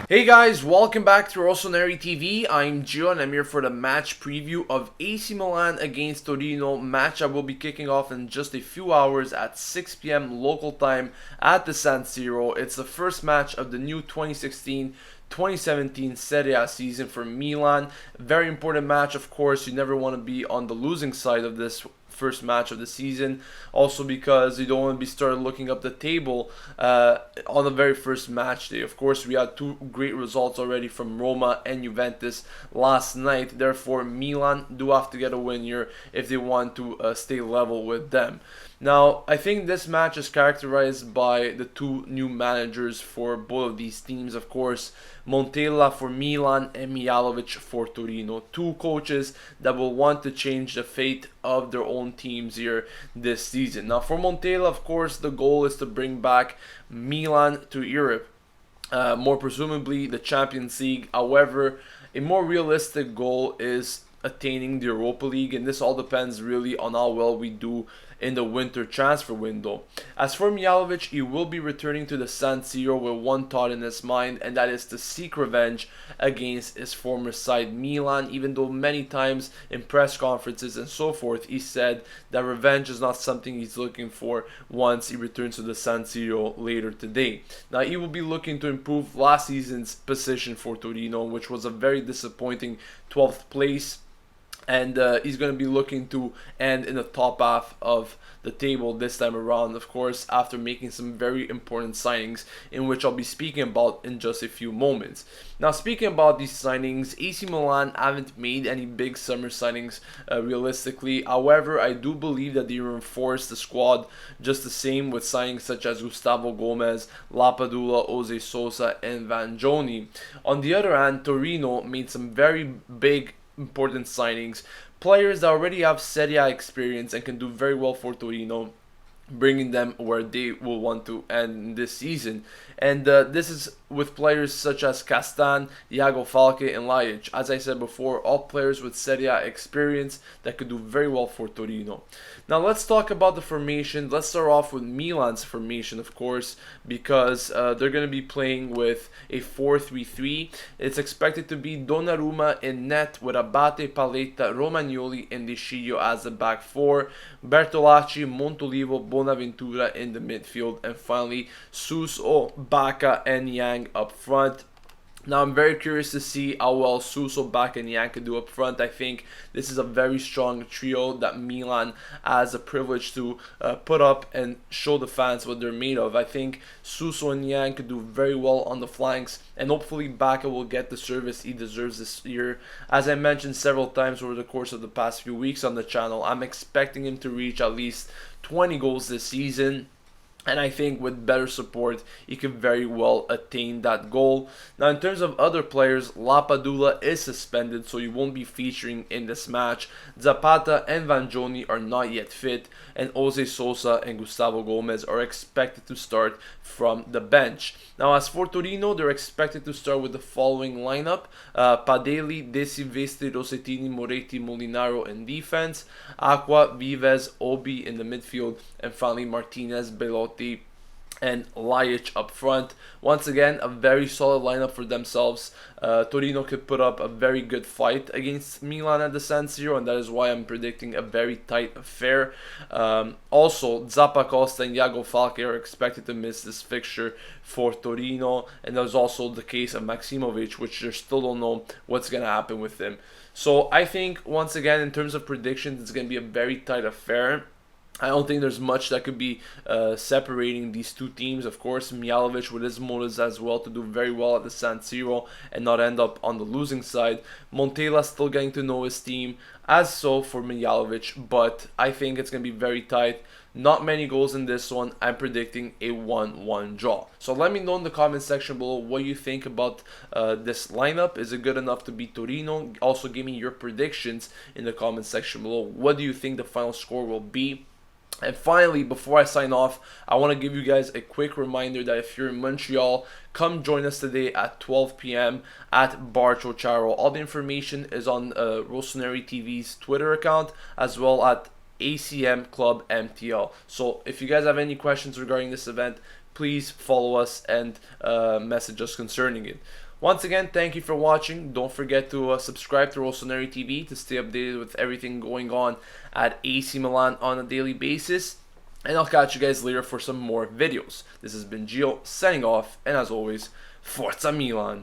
Hey guys, welcome back to Rossoneri TV. I'm Gio and I'm here for the match preview of AC Milan against Torino, match that will be kicking off in just a few hours at 6 p.m. local time at the San Siro. It's the first match of the new 2016-2017 Serie A season for Milan. Very important match, of course. You never want to be on the losing side of this first match of the season, also because you don't want to be started looking up the table on the very first match day. Of course, we had two great results already from Roma and Juventus last night, therefore Milan do have to get a win here if they want to stay level with them. Now, I think this match is characterized by the two new managers for both of these teams. Of course, Montella for Milan and Mijalovic for Torino. Two coaches that will want to change the fate of their own teams here this season. Now, for Montella, of course, the goal is to bring back Milan to Europe. More presumably the Champions League. However, a more realistic goal is attaining the Europa League, and this all depends really on how well we do in the winter transfer window. As for Mijalovic, he will be returning to the San Siro with one thought in his mind, and that is to seek revenge against his former side Milan, even though many times in press conferences and so forth he said that revenge is not something he's looking for once he returns to the San Siro later today. Now, he will be looking to improve last season's position for Torino, which was a very disappointing 12th place. And he's going to be looking to end in the top half of the table this time around, of course, after making some very important signings, in which I'll be speaking about in just a few moments. Now, speaking about these signings, AC Milan haven't made any big summer signings realistically. However, I do believe that they reinforced the squad just the same with signings such as Gustavo Gomez, Lapadula, Jose Sosa, and Vangioni. On the other hand, Torino made some very big important signings, players that already have Serie A experience and can do very well for Torino, bringing them where they will want to end this season. And this is with players such as Castan, Iago Falque, and Lajic. As I said before, all players with Serie A experience that could do very well for Torino. Now let's talk about the formation. Let's start off with Milan's formation, of course, because they're going to be playing with a 4-3-3. It's expected to be Donnarumma in net with Abate, Paletta, Romagnoli, and De Sciglio as the back four, Bertolacci, Montolivo, Bonaventura in the midfield, and finally Suso, Bacca, and Yang up front. Now, I'm very curious to see how well Suso, Bacca, and Yang can do up front. I think this is a very strong trio that Milan has a privilege to put up and show the fans what they're made of. I think Suso and Yang could do very well on the flanks, and hopefully Bacca will get the service he deserves this year. As I mentioned several times over the course of the past few weeks on the channel, I'm expecting him to reach at least 20 goals this season. And I think with better support, he could very well attain that goal. Now, in terms of other players, Lapadula is suspended, so he won't be featuring in this match. Zapata and Vangioni are not yet fit, and Jose Sosa and Gustavo Gomez are expected to start from the bench. Now, as for Torino, they're expected to start with the following lineup: Padelli, Desi, Vesti, Rossettini, Moretti, Molinaro in defense, Aqua, Vives, Obi in the midfield, and finally Martinez, Belotti, and Lajic up front. Once again, a very solid lineup for themselves. Torino could put up a very good fight against Milan at the San Siro, and that is why I'm predicting a very tight affair. Also, Zappacosta and Iago Falque are expected to miss this fixture for Torino, and that was also the case of Maximovic, which they still don't know what's going to happen with him. So I think, once again, in terms of predictions, it's going to be a very tight affair. I don't think there's much that could be separating these two teams. Of course, Mijalovic with his motives as well to do very well at the San Siro and not end up on the losing side. Montella still getting to know his team, as so for Mijalovic, but I think it's going to be very tight. Not many goals in this one. I'm predicting a 1-1 draw. So let me know in the comment section below what you think about this lineup. Is it good enough to beat Torino? Also, give me your predictions in the comment section below. What do you think the final score will be? And finally, before I sign off, I want to give you guys a quick reminder that if you're in Montreal, come join us today at 12 p.m. at Bar Ciociaro. All the information is on Rossoneri TV's Twitter account, as well at ACM Club MTL. So if you guys have any questions regarding this event, please follow us and message us concerning it. Once again, thank you for watching. Don't forget to subscribe to Rossoneri TV to stay updated with everything going on at AC Milan on a daily basis. And I'll catch you guys later for some more videos. This has been Gio signing off, and as always, Forza Milan!